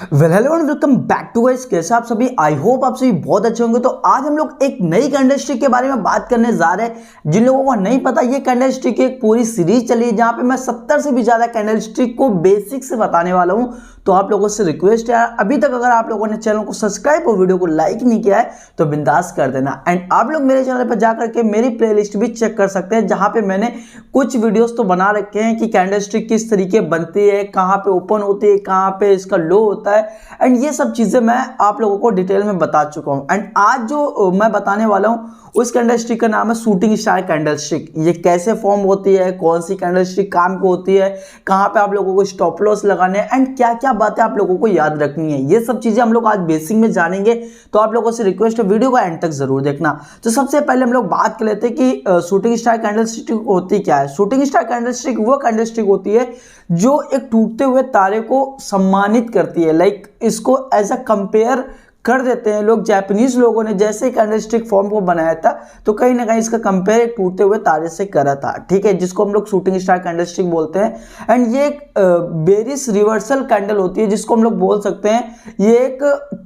Hello and welcome back to guys. कैसे आप सभी? आई होप आप सभी बहुत अच्छे होंगे। तो आज हम लोग एक नई कैंडल स्टिक के बारे में बात करने जा रहे हैं। जिन लोगों को नहीं पता, ये कैंडल स्टिक की एक पूरी सीरीज चली है जहां पे मैं 70 से भी ज्यादा कैंडल स्टिक को बेसिक से बताने वाला हूं। तो आप लोगों से रिक्वेस्ट है, अभी तक अगर आप लोगों ने चैनल को सब्सक्राइब और वीडियो को लाइक नहीं किया है तो बिंदास कर देना। एंड आप लोग मेरे चैनल पर जाकर के मेरी प्लेलिस्ट भी चेक कर सकते हैं, जहां पे मैंने कुछ वीडियोस तो बना रखे हैं कि कैंडल स्टिक किस तरीके बनती है, कहाँ पे ओपन होती है, कहाँ पे इसका लो होता है, एंड ये सब चीजें मैं आप लोगों को डिटेल में बता चुका हूं। एंड आज जो मैं बताने वाला हूं उस कैंडल स्टिक का नाम है शूटिंग स्टार कैंडल स्टिक। ये कैसे फॉर्म होती है, कौन सी कैंडल स्टिक काम की होती है, कहाँ पे आप लोगों को स्टॉप लॉस लगाने हैं, एंड क्या क्या बातें आप लोगों को याद रखनी है, ये सब चीजें हम लोग आज बेसिक में जानेंगे। तो आप लोगों से रिक्वेस्ट है, वीडियो को एंड तक जरूर देखना। तो सबसे पहले हम लोग बात कर लेते हैं कि शूटिंग स्टार कैंडल स्टिक होती क्या है। शूटिंग स्टार कैंडल स्टिक वो कैंडल स्टिक होती है जो एक टूटते हुए तारे को सम्मानित करती है। लाइक इसको एज अ कंपेयर कर देते हैं लोग। जापानीज लोगों ने जैसे कैंडल स्टिक फॉर्म को बनाया था तो कहीं ना कहीं इसका कंपेयर एक टूटते हुए तारे से करा था, ठीक है, जिसको हम लोग शूटिंग स्टार कैंडल स्टिक बोलते हैं। एंड ये एक बेरिस रिवर्सल कैंडल होती है, जिसको हम लोग बोल सकते हैं ये एक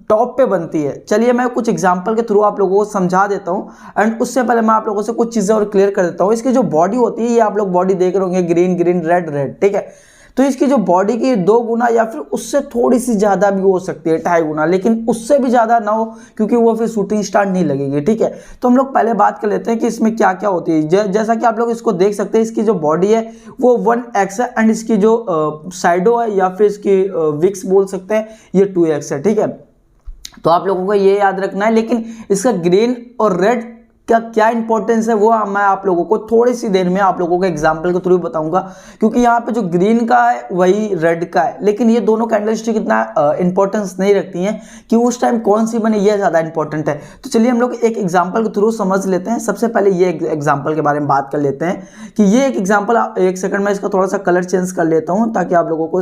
टॉप पे बनती है। चलिए मैं कुछ एग्जांपल के थ्रू आप लोगों को समझा देता हूं। एंड उससे पहले मैं आप लोगों से कुछ चीजें और क्लियर कर देता हूं। इसकी जो बॉडी होती है, ये आप लोग बॉडी देख रहे होंगे, ग्रीन ग्रीन रेड रेड, ठीक है। तो इसकी जो बॉडी की 2 गुना या फिर उससे थोड़ी सी ज्यादा भी हो सकती है, 2.5 गुना, लेकिन उससे भी ज्यादा ना हो क्योंकि वो फिर शूटिंग स्टार नहीं लगेगी, ठीक है। तो हम लोग पहले बात कर लेते हैं कि इसमें क्या क्या होती है। जैसा कि आप लोग इसको देख सकते हैं, इसकी जो बॉडी है वो 1x है, एंड इसकी जो साइडो है या फिर इसकी विक्स बोल सकते हैं, ये 2x है, ठीक है। तो आप लोगों को ये याद रखना है। लेकिन इसका ग्रीन और रेड का क्या इंपॉर्टेंस है वो मैं आप लोगों को थोड़ी सी देर में आप लोगों को एग्जांपल के थ्रू बताऊंगा, क्योंकि यहाँ पे जो ग्रीन का है वही रेड का है। लेकिन ये दोनों कैंडल स्टिक इतना इंपॉर्टेंस नहीं रखती हैं कि उस टाइम कौन सी बने, ये ज़्यादा इंपॉर्टेंट है। तो चलिए हम लोग एक एग्जाम्पल के थ्रू समझ लेते हैं। सबसे पहले ये एग्जाम्पल के बारे में बात कर लेते हैं कि ये एक एग्जाम्पल, एक सेकंड में इसका थोड़ा सा कलर चेंज कर लेता हूँ ताकि आप लोगों को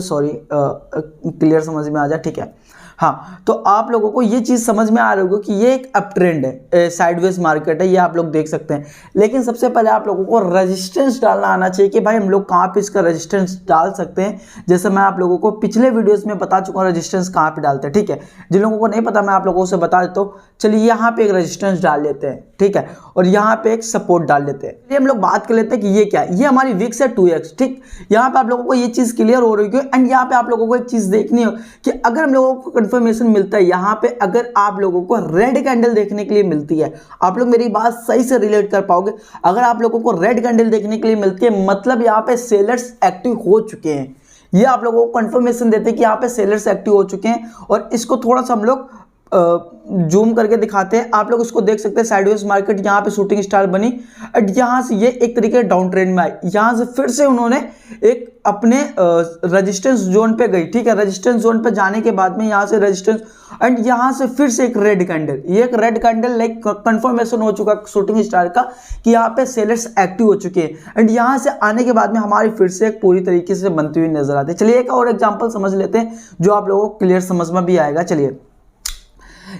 क्लियर समझ में आ जाए, ठीक है। हाँ, तो आप लोगों को ये चीज समझ में आ रही होगी कि ये एक अप ट्रेंड है, साइडवेज मार्केट है, ये आप लोग देख सकते हैं। लेकिन सबसे पहले आप लोगों को रेजिस्टेंस डालना आना चाहिए कि भाई हम लोग कहाँ पे इसका रेजिस्टेंस डाल सकते हैं। जैसे मैं आप लोगों को पिछले वीडियोस में बता चुका हूँ रेजिस्टेंस कहाँ पे डालते हैं, ठीक है। जिन लोगों को नहीं पता मैं आप लोगों से बता देता हूँ। चलिए यहाँ पे एक रेजिस्टेंस डाल लेते हैं, ठीक है, और यहाँ पे एक सपोर्ट डाल लेते हैं। ये हम लोग बात कर लेते हैं कि ये क्या है। ये हमारी विक्स है 2x, ठीक। यहाँ पे आप लोगों को ये चीज क्लियर हो रही है। एंड यहाँ पे आप लोगों को एक चीज देखनी है कि अगर हम लोगों को कंफर्मेशन मिलता है यहाँ पे, अगर आप लोगों को रेड कैंडल देखने के लिए मिलती है, आप लोग मेरी बात सही से रिलेट कर पाओगे। अगर आप लोगों को रेड कैंडल देखने के लिए मिलती है, मतलब यहाँ पे सेलर्स एक्टिव हो चुके हैं। ये आप लोगों को कंफर्मेशन देते हैं कि यहाँ पे सेलर्स एक्टिव हो चुके हैं। और इसको थोड़ा सा हम लोग जूम करके दिखाते हैं। आप लोग इसको देख सकते हैं, साइडवेज मार्केट यहाँ पे शूटिंग स्टार बनी, और यहाँ से ये एक तरीके डाउन ट्रेंड में आई। यहाँ से फिर से उन्होंने एक अपने रेजिस्टेंस जोन पे गई, ठीक है। रेजिस्टेंस जोन पे जाने के बाद में यहाँ से रेजिस्टेंस, एंड यहाँ से फिर से एक रेड कैंडल, ये एक रेड कैंडल लाइक कंफर्मेशन हो चुका शूटिंग स्टार का कि यहाँ पे सेलर्स एक्टिव हो चुके हैं। एंड यहाँ से आने के बाद में हमारी फिर से एक पूरी तरीके से बनती हुई नजर आती है। चलिए एक और एग्जाम्पल समझ लेते हैं जो आप लोगों को क्लियर समझ में भी आएगा। चलिए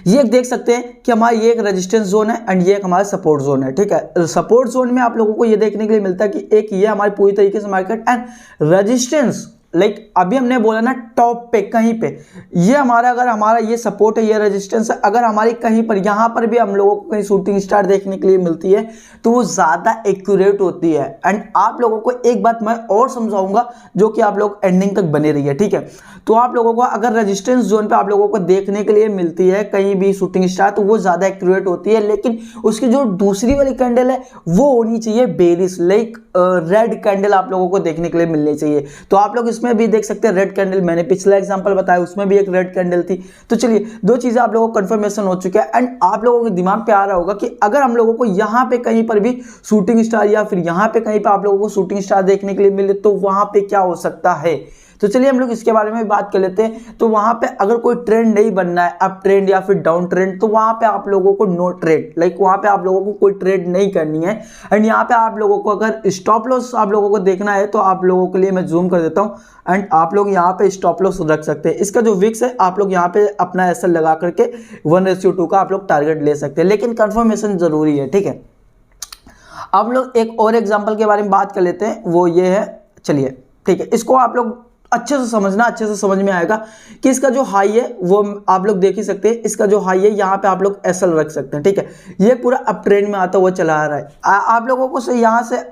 ये देख सकते हैं कि हमारा ये एक रेजिस्टेंस जोन है एंड ये एक हमारा सपोर्ट जोन है, ठीक है। सपोर्ट जोन में आप लोगों को ये देखने के लिए मिलता है कि एक ये हमारी पूरी तरीके से मार्केट, एंड रेजिस्टेंस लाइक अभी हमने बोला ना टॉप पे कहीं पे, ये हमारा, अगर हमारा ये सपोर्ट है, ये रेजिस्टेंस है, अगर हमारी कहीं पर यहाँ पर भी हम लोगों को कहीं शूटिंग स्टार देखने के लिए मिलती है तो वो ज़्यादा एक्यूरेट होती है। एंड आप लोगों को एक बात मैं और समझाऊंगा जो कि आप लोग एंडिंग तक बने रहिए, ठीक है। तो आप लोगों को अगर रेजिस्टेंस जोन पे आप लोगों को देखने के लिए मिलती है कहीं भी शूटिंग स्टार, तो वो ज़्यादा एक्यूरेट होती है। लेकिन उसकी जो दूसरी वाली कैंडल है वो होनी चाहिए बेरिश, लाइक रेड कैंडल आप लोगों को देखने के लिए मिलनी चाहिए। तो आप लोग इसमें भी देख सकते हैं रेड कैंडल, मैंने पिछला एग्जांपल बताया उसमें भी एक रेड कैंडल थी। तो चलिए 2 चीजें आप लोगों को कंफर्मेशन हो चुकी है। एंड आप लोगों के दिमाग पे आ रहा होगा कि अगर हम लोगों को यहाँ पे कहीं पर भी शूटिंग स्टार या फिर यहाँ पे कहीं पे आप लोगों को शूटिंग स्टार देखने के लिए मिले तो वहां पे क्या हो सकता है। तो चलिए हम लोग इसके बारे में बात कर लेते हैं। तो वहां पे अगर कोई ट्रेंड नहीं बनना है, अप ट्रेंड या फिर डाउन ट्रेंड, तो वहां पे आप लोगों को नो ट्रेड, लाइक वहां पे आप लोगों को कोई ट्रेड नहीं करनी है। एंड यहाँ पे आप लोगों को अगर स्टॉप लॉस आप लोगों को देखना है तो आप लोगों के लिए मैं जूम कर देता हूँ, एंड आप लोग यहाँ पे स्टॉप लॉस रख सकते हैं। इसका जो विक्स है आप लोग यहाँ पे अपना एसएल लगा करके 1:2 का आप लोग टारगेट ले सकते हैं, लेकिन कंफर्मेशन जरूरी है, ठीक है। अब लोग एक और एग्जाम्पल के बारे में बात कर लेते हैं, वो ये है। चलिए ठीक है, इसको आप लोग अच्छे से समझना, अच्छे से समझ में आएगा कि इसका जो हाई है वो आप लोग देख ही सकते हैं। इसका जो हाई है यहाँ पे आप लोग एसएल रख सकते हैं, ठीक है। ये पूरा अप ट्रेंड में आता हुआ चला आ रहा है। आप लोगों को से यहाँ से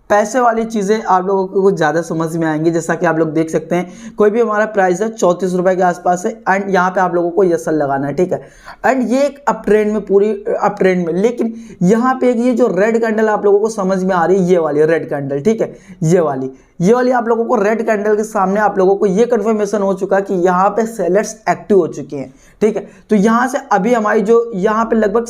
पैसे वाली चीज़ें आप लोगों को कुछ ज़्यादा समझ में आएंगी। जैसा कि आप लोग देख सकते हैं कोई भी हमारा प्राइस है 34 रुपये के आसपास है एंड यहाँ पे आप लोगों को एसएल लगाना है, ठीक है। एंड ये एक अप ट्रेंड में, पूरी अप ट्रेंड में, लेकिन यहाँ पे ये जो रेड कैंडल आप लोगों को समझ में आ रही है, ये वाली रेड कैंडल, ठीक है, ये वाली आप लोगों को रेड कैंडल के सामने आप लोगों को ये कंफर्मेशन हो चुका कि यहाँ पे सेलर्स एक्टिव हो चुके हैं, ठीक है। तो यहाँ से अभी हमारी जो यहाँ पे लगभग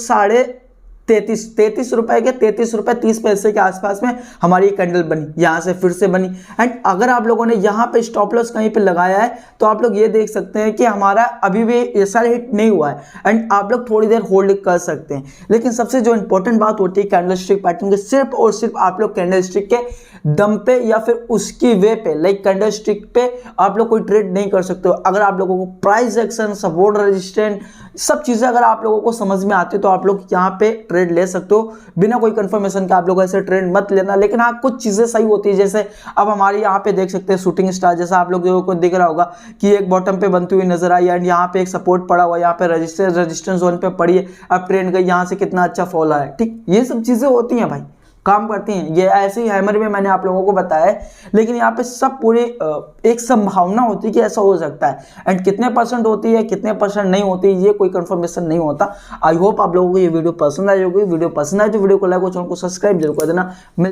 33 रुपए के 33 रुपए 30 पैसे के आसपास में हमारी कैंडल बनी, यहाँ से फिर से बनी। एंड अगर आप लोगों ने यहाँ पे स्टॉप लॉस कहीं पे लगाया है तो आप लोग ये देख सकते हैं कि हमारा अभी भी ऐसा हिट नहीं हुआ है एंड आप लोग थोड़ी देर होल्ड कर सकते हैं। लेकिन सबसे जो इंपॉर्टेंट बात होती है कैंडल स्टिक पैटर्न के, सिर्फ और सिर्फ आप लोग कैंडल स्टिक के दम पे या फिर उसकी वे पे, लाइक कैंडल स्टिक पे आप लोग कोई ट्रेड नहीं कर सकते हो। अगर आप लोगों को प्राइस एक्शन, सपोर्ट, रेजिस्टेंस, सब चीज़ें अगर आप लोगों को समझ में आती है तो आप लोग यहाँ पे ट्रेड ले सकते हो बिना कोई कंफर्मेशन का। आप लोग ऐसे ट्रेड मत लेना। लेकिन हाँ, कुछ चीज़ें सही होती है, जैसे अब हमारे यहाँ पे देख सकते हैं शूटिंग स्टार, जैसा आप लोगों को दिख रहा होगा कि एक बॉटम पे बनती हुई नजर आई एंड यहाँ पे एक सपोर्ट पड़ा हुआ, यहाँ पे रेजिस्टेंस जोन पे पड़ी है, अब ट्रेंड गई, यहाँ से कितना अच्छा फॉल आया है, ठीक। ये सब चीज़ें होती हैं भाई, काम करती हैं। ये ऐसे ही हैमर में मैंने आप लोगों को बताया है, लेकिन यहाँ पे सब पूरी एक संभावना होती है कि ऐसा हो सकता है एंड कितने परसेंट होती है, कितने परसेंट नहीं होती है, ये कोई कंफर्मेशन नहीं होता। आई होप आप लोगों को ये वीडियो पसंद आई होगी। वीडियो पसंद आए तो वीडियो को लाइक और चैनल को सब्सक्राइब जरूर कर देना।